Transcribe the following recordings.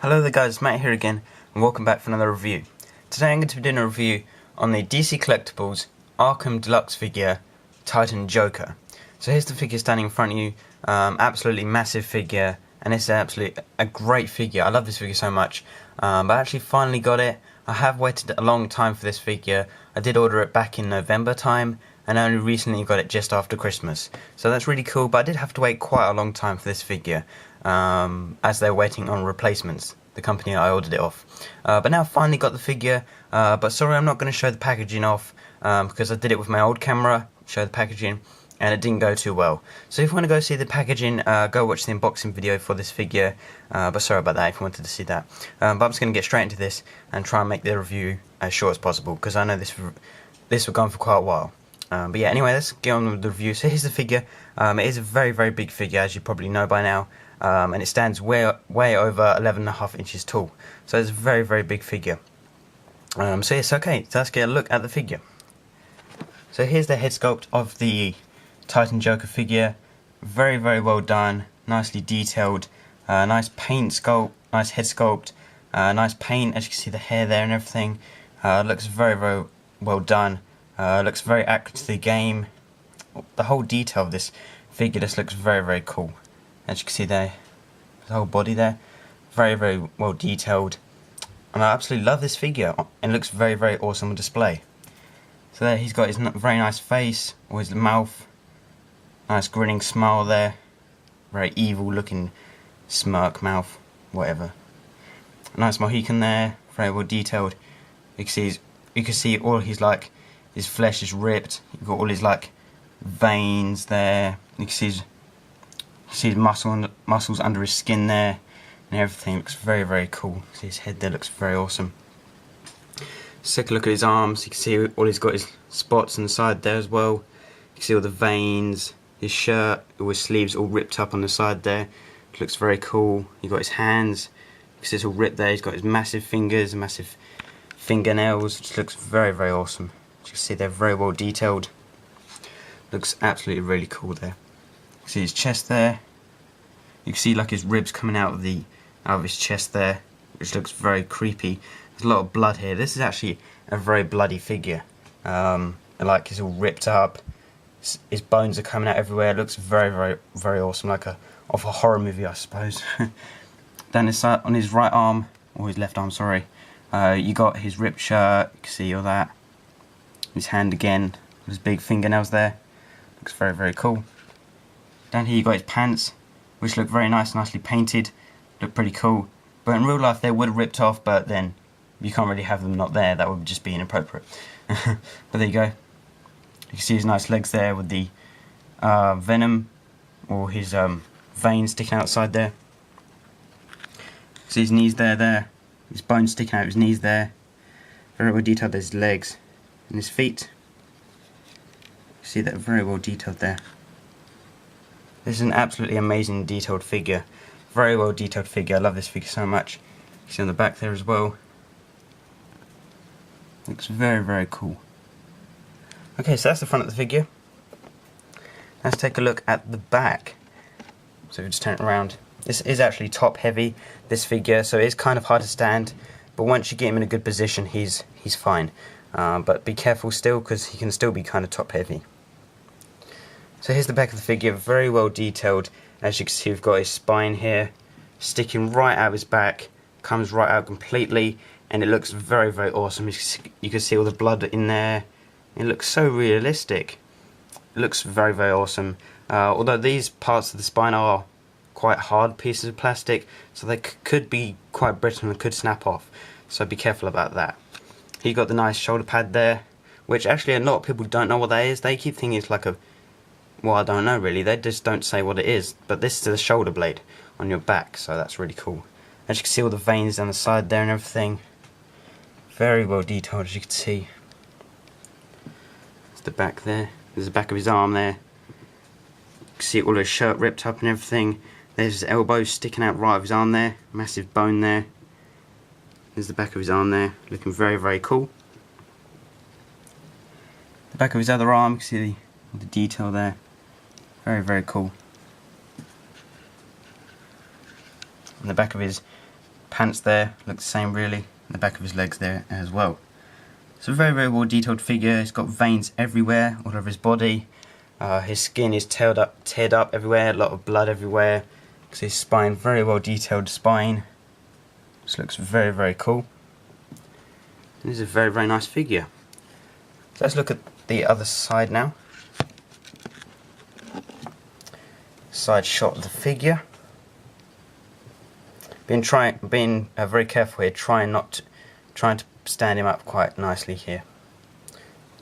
Hello there guys, Matt here again, and welcome back for another review. Today I'm going to be doing a review on the DC Collectibles Arkham Deluxe figure, Titan Joker. So here's the figure standing in front of you, absolutely massive figure, and it's absolutely a great figure. I love this figure so much, but I actually finally got it. I have waited a long time for this figure. I did order it back in November time, and I only recently got it just after Christmas. So that's really cool, but I did have to wait quite a long time for this figure, as they're waiting on replacements, the company I ordered it off. But now I've finally got the figure, but sorry I'm not going to show the packaging off, because I did it with my old camera, show the packaging, and it didn't go too well. So if you want to go see the packaging, go watch the unboxing video for this figure, but sorry about that if you wanted to see that. But I'm just going to get straight into this and try and make the review as short as possible, because I know this will go on for quite a while. But yeah, anyway, let's get on with the review. So here's the figure. It is a very, very big figure, as you probably know by now, and it stands way over 11.5 inches tall. So it's a very, very big figure. So yes, okay, so let's get a look at the figure. So here's the head sculpt of the Titan Joker figure. Very, very well done, nicely detailed, nice paint sculpt, nice head sculpt, nice paint, as you can see the hair there and everything. Looks very, very well done. Looks very accurate to the game. The whole detail of this figure just looks very, very cool. As you can see there, the whole body there, very, very well detailed. And I absolutely love this figure, and it looks very, very awesome on display. So there he's got his very nice face, or his mouth, nice grinning smile there, very evil looking smirk mouth, whatever. A nice Mohican there, very well detailed. You can see all his flesh is ripped. You've got all his veins there. You can see his muscles under his skin there, and everything looks very, very cool. See his head there looks very awesome. Just take a look at his arms. You can see all he's got his spots on the side there as well. You can see all the veins. His shirt, all his sleeves all ripped up on the side there. It looks very cool. You've got his hands. You can see it's all ripped there. He's got his massive fingers, massive fingernails. It just looks very, very awesome. As you can see, they're very well detailed. Looks absolutely really cool there. You can see his chest there. You can see his ribs coming out of his chest there, which looks very creepy. There's a lot of blood here. This is actually a very bloody figure. It's all ripped up. His bones are coming out everywhere. It looks very, very, very awesome, off a horror movie, I suppose. Down his side, on his right arm, or his left arm, sorry, you got his ripped shirt. You can see all that. His hand again, with his big fingernails there. Looks very, very cool. Down here you got his pants, which look very nice, nicely painted. Look pretty cool. But in real life they would have ripped off, but then you can't really have them not there. That would just be inappropriate. But there you go. You can see his nice legs there with the venom, or his veins sticking outside there. See his knees there. His bones sticking out of his knees there. Very well detailed. There's his legs and his feet. See that very well detailed there. This is an absolutely amazing detailed figure. Very well detailed figure. I love this figure so much. You see on the back there as well. Looks very, very cool. Okay, so that's the front of the figure. Let's take a look at the back. So if we just turn it around. This is actually top heavy, this figure, so it is kind of hard to stand. But once you get him in a good position, he's fine. But be careful still, because he can still be kind of top heavy. So here's the back of the figure, very well detailed. As you can see, we've got his spine here, sticking right out of his back, comes right out completely, and it looks very, very awesome. You can see all the blood in there. It looks so realistic. It looks very, very awesome. Although these parts of the spine are quite hard pieces of plastic, so they could be quite brittle and could snap off. So be careful about that. You got the nice shoulder pad there, which actually a lot of people don't know what that is. They keep thinking it's well, I don't know really. They just don't say what it is. But this is the shoulder blade on your back, so that's really cool. As you can see, all the veins down the side there and everything. Very well detailed, as you can see. There's the back there. There's the back of his arm there. You can see all his shirt ripped up and everything. There's his elbow sticking out right of his arm there. Massive bone there. There's the back of his arm there. Looking very, very cool. The back of his other arm, you can see the detail there. Very, very cool. On the back of his pants there look the same really, the back of his legs there as well. It's a very well detailed figure. He's got veins everywhere, all over his body. His skin is teared up everywhere, a lot of blood everywhere. His spine, very well detailed spine. This looks very cool. This is a very nice figure. So let's look at the other side now. Side shot of the figure. Being very careful here, trying to stand him up quite nicely here.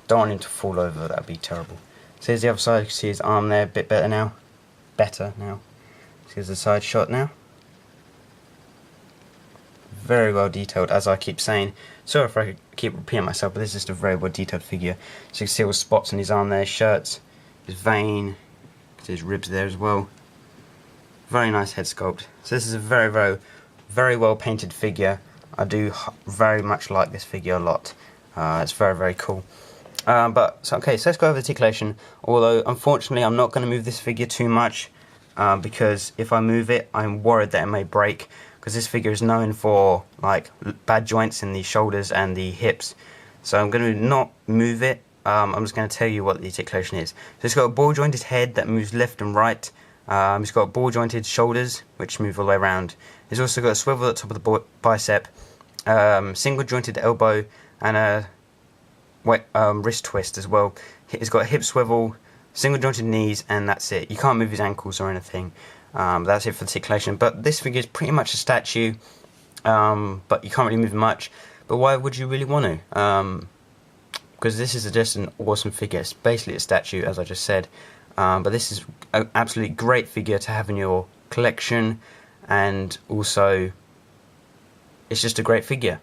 Don't want him to fall over, that'd be terrible. So here's the other side. You can see his arm there, a bit better now. So here's the side shot now. Very well detailed, as I keep saying. Sorry if I keep repeating myself, but this is just a very well detailed figure. So you can see all the spots on his arm there, shirts, his vein, his ribs there as well. Very nice head sculpt. So this is a very well painted figure. I do very much like this figure a lot. It's very cool. So let's go over the articulation. Although unfortunately I'm not going to move this figure too much, because if I move it I'm worried that it may break, because this figure is known for like bad joints in the shoulders and the hips. So I'm going to not move it. I'm just going to tell you what the articulation is. So it's got a ball jointed head that moves left and right. It's got ball jointed shoulders which move all the way around. It's also got a swivel at the top of the bicep, single jointed elbow, and a wrist twist as well. It's got a hip swivel, single jointed knees, and that's it. You can't move his ankles or anything. That's it for the articulation. But this figure is pretty much a statue, but you can't really move much. But why would you really want to? Because this is just an awesome figure. It's basically a statue, as I just said. But this is an absolutely great figure to have in your collection, and also it's just a great figure.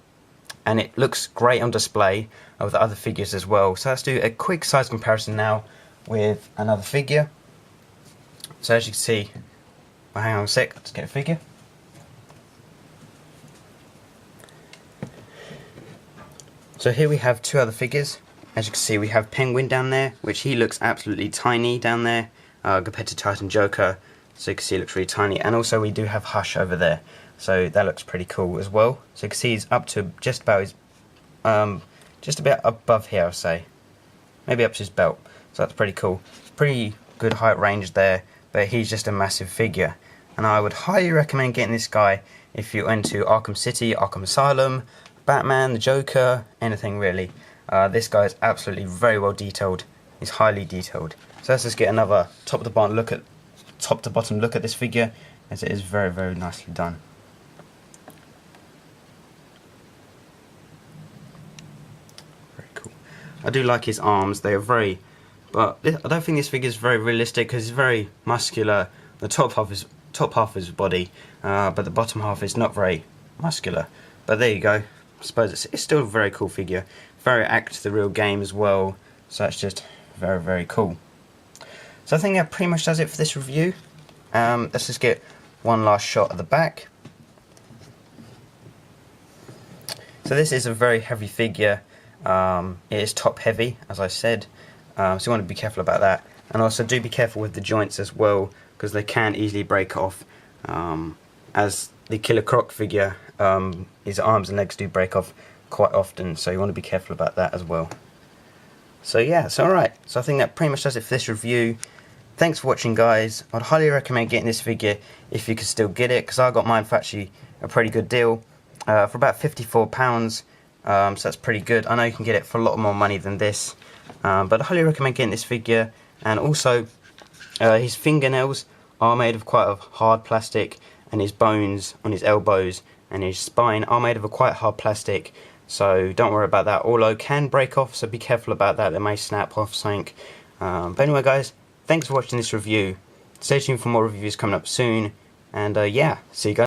And it looks great on display with the other figures as well. So let's do a quick size comparison now with another figure. So as you can see, well, hang on a sec, let's get a figure. So here we have two other figures. As you can see, we have Penguin down there, which he looks absolutely tiny down there compared to Titan Joker. So you can see he looks really tiny. And also we do have Hush over there. So that looks pretty cool as well. So you can see he's up to just about his, just about above here, I'll say. Maybe up to his belt. So that's pretty cool. Pretty good height range there, but he's just a massive figure. And I would highly recommend getting this guy if you're into Arkham City, Arkham Asylum, Batman, the Joker, anything really. This guy is absolutely very well detailed. He's highly detailed. So let's just get another top to bottom look at this figure, as it is very nicely done. Very cool. I do like his arms. They are very, but I don't think this figure is very realistic because he's very muscular. The top half of his body, but the bottom half is not very muscular. But there you go. I suppose it's still a very cool figure. Very apt to the real game as well. So it's just very cool. So I think that pretty much does it for this review. Let's just get one last shot of the back. So this is a very heavy figure. It is top heavy, as I said. So you want to be careful about that. And also do be careful with the joints as well, because they can easily break off. As the Killer Croc figure, his arms and legs do break off quite often, so you want to be careful about that as well. So yeah, so alright, so I think that pretty much does it for this review. Thanks for watching, guys. I'd highly recommend getting this figure if you can still get it, because I got mine for actually a pretty good deal, for about £54, so that's pretty good. I know you can get it for a lot more money than this, but I highly recommend getting this figure. And also, his fingernails are made of quite a hard plastic, and his bones on his elbows and his spine are made of a quite hard plastic, so don't worry about that. Although can break off, so be careful about that. They may snap off something. But anyway, guys, thanks for watching this review. Stay tuned for more reviews coming up soon, and yeah, see you guys.